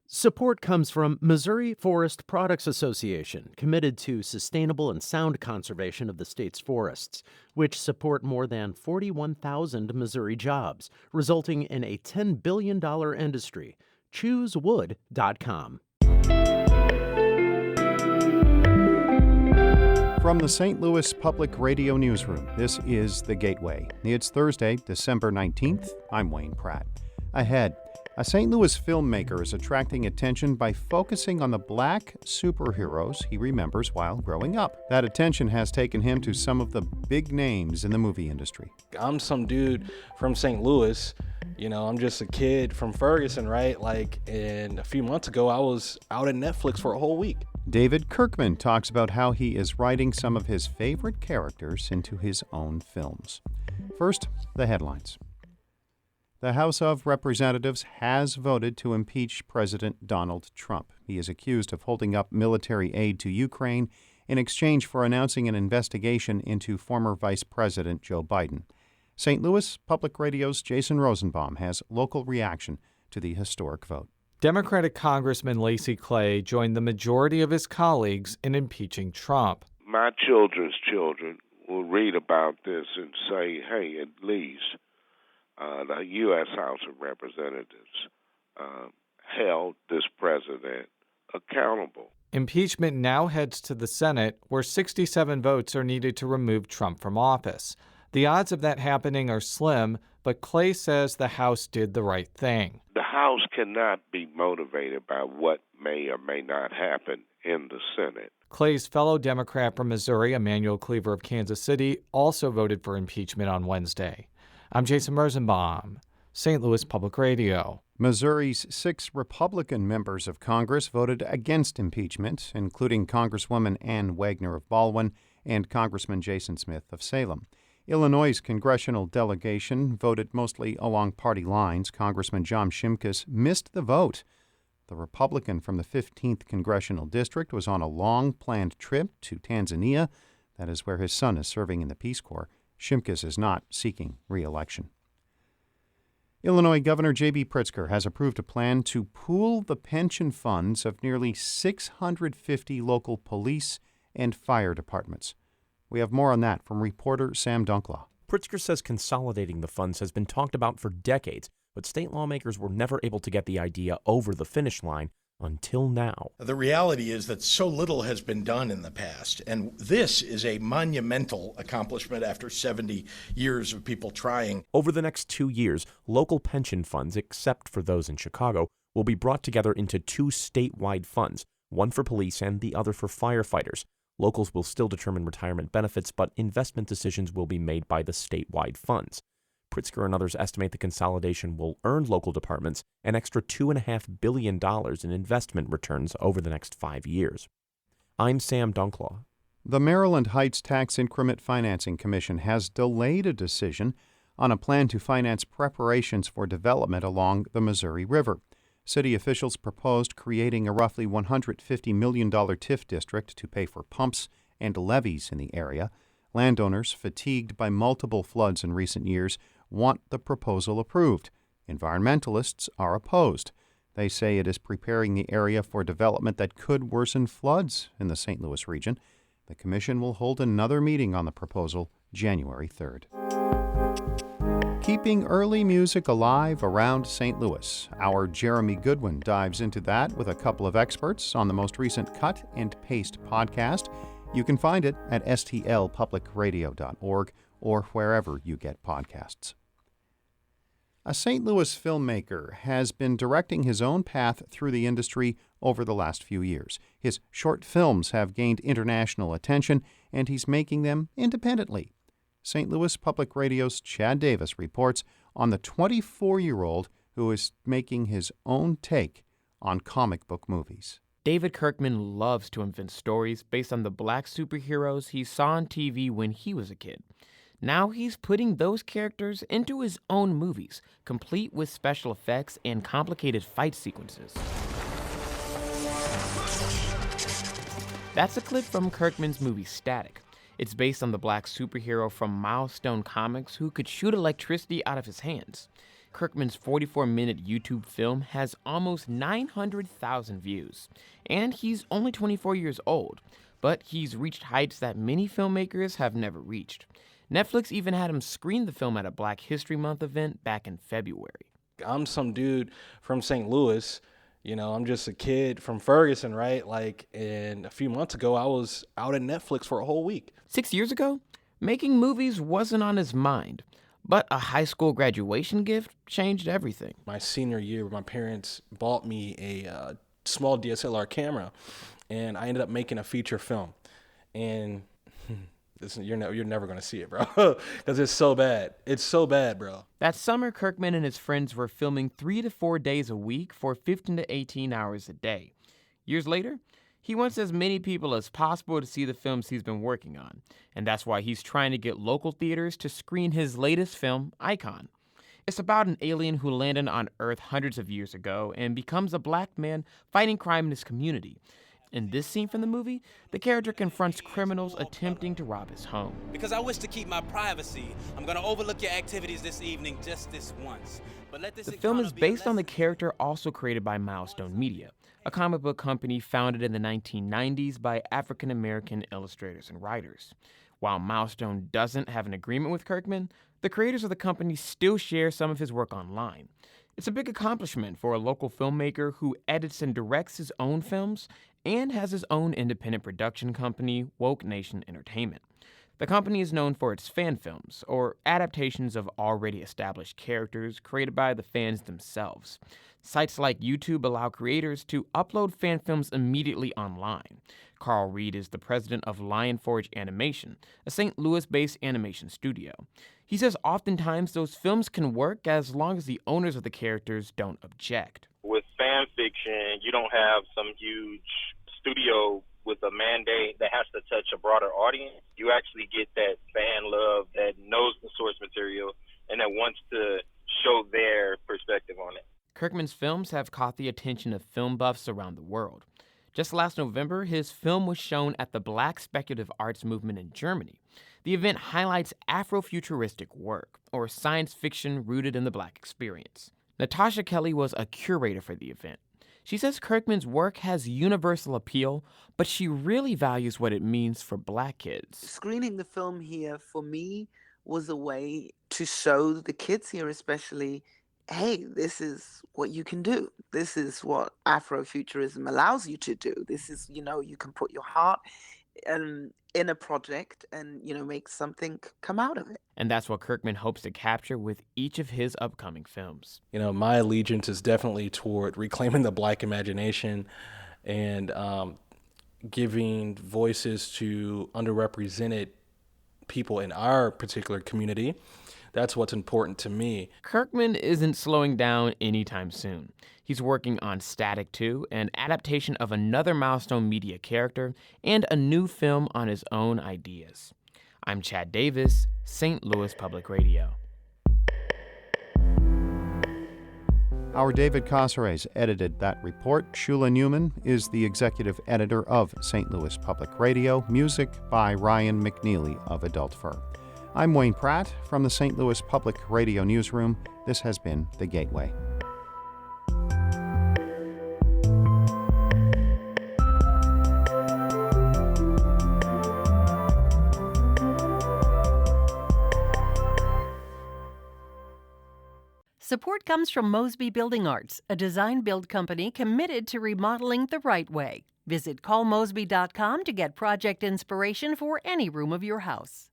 Support comes from Missouri Forest Products Association, committed to sustainable and sound conservation of the state's forests, which support more than 41,000 Missouri jobs, resulting in a $10 billion industry. ChooseWood.com. From the St. Louis Public Radio Newsroom, this is The Gateway. It's Thursday, December 19th. I'm Wayne Pratt. Ahead, a St. Louis filmmaker is attracting attention by focusing on the black superheroes he remembers while growing up. That attention has taken him to some of the big names in the movie industry. I'm some dude from St. Louis. I'm just a kid from Ferguson, right? And a few months ago, I was out at Netflix for a whole week. David Kirkman talks about how he is writing some of his favorite characters into his own films. First, the headlines. The House of Representatives has voted to impeach President Donald Trump. He is accused of holding up military aid to Ukraine in exchange for announcing an investigation into former Vice President Joe Biden. St. Louis Public Radio's Jason Rosenbaum has local reaction to the historic vote. Democratic Congressman Lacy Clay joined the majority of his colleagues in impeaching Trump. My children's children will read about this and say, hey, at least the U.S. House of Representatives held this president accountable. Impeachment now heads to the Senate, where 67 votes are needed to remove Trump from office. The odds of that happening are slim, but Clay says the House did the right thing. The House cannot be motivated by what may or may not happen in the Senate. Clay's fellow Democrat from Missouri, Emanuel Cleaver of Kansas City, also voted for impeachment on Wednesday. I'm Jason Rosenbaum, St. Louis Public Radio. Missouri's 6 Republican members of Congress voted against impeachment, including Congresswoman Ann Wagner of Baldwin and Congressman Jason Smith of Salem. Illinois' congressional delegation voted mostly along party lines. Congressman John Shimkus missed the vote. The Republican from the 15th Congressional District was on a long-planned trip to Tanzania. That is where his son is serving in the Peace Corps. Shimkus is not seeking re-election. Illinois Governor J.B. Pritzker has approved a plan to pool the pension funds of nearly 650 local police and fire departments. We have more on that from reporter Sam Dunklaw. Pritzker says consolidating the funds has been talked about for decades, but state lawmakers were never able to get the idea over the finish line until now. The reality is that so little has been done in the past, and this is a monumental accomplishment after 70 years of people trying. Over the next 2 years, local pension funds, except for those in Chicago, will be brought together into 2 statewide funds, one for police and the other for firefighters. Locals will still determine retirement benefits, but investment decisions will be made by the statewide funds. Pritzker and others estimate the consolidation will earn local departments an extra $2.5 billion in investment returns over the next 5 years. I'm Sam Dunklaw. The Maryland Heights Tax Increment Financing Commission has delayed a decision on a plan to finance preparations for development along the Missouri River. City officials proposed creating a roughly $150 million TIF district to pay for pumps and levees in the area. Landowners, fatigued by multiple floods in recent years, want the proposal approved. Environmentalists are opposed. They say it is preparing the area for development that could worsen floods in the St. Louis region. The commission will hold another meeting on the proposal January 3rd. Keeping early music alive around St. Louis. Our Jeremy Goodwin dives into that with a couple of experts on the most recent Cut and Paste podcast. You can find it at stlpublicradio.org or wherever you get podcasts. A St. Louis filmmaker has been directing his own path through the industry over the last few years. His short films have gained international attention, and he's making them independently. St. Louis Public Radio's Chad Davis reports on the 24-year-old who is making his own take on comic book movies. David Kirkman loves to invent stories based on the black superheroes he saw on TV when he was a kid. Now he's putting those characters into his own movies, complete with special effects and complicated fight sequences. That's a clip from Kirkman's movie Static. It's based on the black superhero from Milestone Comics who could shoot electricity out of his hands. Kirkman's 44-minute YouTube film has almost 900,000 views, and he's only 24 years old, but he's reached heights that many filmmakers have never reached. Netflix even had him screen the film at a Black History Month event back in February. I'm some dude from St. Louis. I'm just a kid from Ferguson, right? And a few months ago, I was out at Netflix for a whole week. 6 years ago, making movies wasn't on his mind, but a high school graduation gift changed everything. My senior year, my parents bought me a small DSLR camera, and I ended up making a feature film. And you're never going to see it, bro, because it's so bad. It's so bad, bro. That summer, Kirkman and his friends were filming 3 to 4 days a week for 15 to 18 hours a day. Years later, he wants as many people as possible to see the films he's been working on, and that's why he's trying to get local theaters to screen his latest film, Icon. It's about an alien who landed on Earth hundreds of years ago and becomes a black man fighting crime in his community. In this scene from the movie, the character confronts criminals attempting to rob his home. Because I wish to keep my privacy, I'm going to overlook your activities this evening just this once. But let this The film is based on the character also created by Milestone Media, a comic book company founded in the 1990s by African-American illustrators and writers. While Milestone doesn't have an agreement with Kirkman, the creators of the company still share some of his work online. It's a big accomplishment for a local filmmaker who edits and directs his own films and has his own independent production company, Woke Nation Entertainment. The company is known for its fan films, or adaptations of already established characters created by the fans themselves. Sites like YouTube allow creators to upload fan films immediately online. Carl Reed is the president of Lion Forge Animation, a St. Louis-based animation studio. He says oftentimes those films can work as long as the owners of the characters don't object. With fan fiction, you don't have some huge studio with a mandate that has to touch a broader audience. You actually get that fan love that knows the source material and that wants to show their perspective on it. Kirkman's films have caught the attention of film buffs around the world. Just last November, his film was shown at the Black Speculative Arts Movement in Germany. The event highlights Afrofuturistic work, or science fiction rooted in the Black experience. Natasha Kelly was a curator for the event. She says Kirkman's work has universal appeal, but she really values what it means for Black kids. Screening the film here, for me, was a way to show the kids here especially, hey, this is what you can do. This is what Afrofuturism allows you to do. This is, you can put your heart in a project and, make something come out of it. And that's what Kirkman hopes to capture with each of his upcoming films. My allegiance is definitely toward reclaiming the Black imagination and giving voices to underrepresented people in our particular community. That's what's important to me. Kirkman isn't slowing down anytime soon. He's working on Static 2, an adaptation of another Milestone Media character, and a new film on his own ideas. I'm Chad Davis, St. Louis Public Radio. Our David Casares edited that report. Shula Newman is the executive editor of St. Louis Public Radio. Music by Ryan McNeely of Adult Fur. I'm Wayne Pratt from the St. Louis Public Radio Newsroom. This has been The Gateway. Support comes from Mosby Building Arts, a design-build company committed to remodeling the right way. Visit callmosby.com to get project inspiration for any room of your house.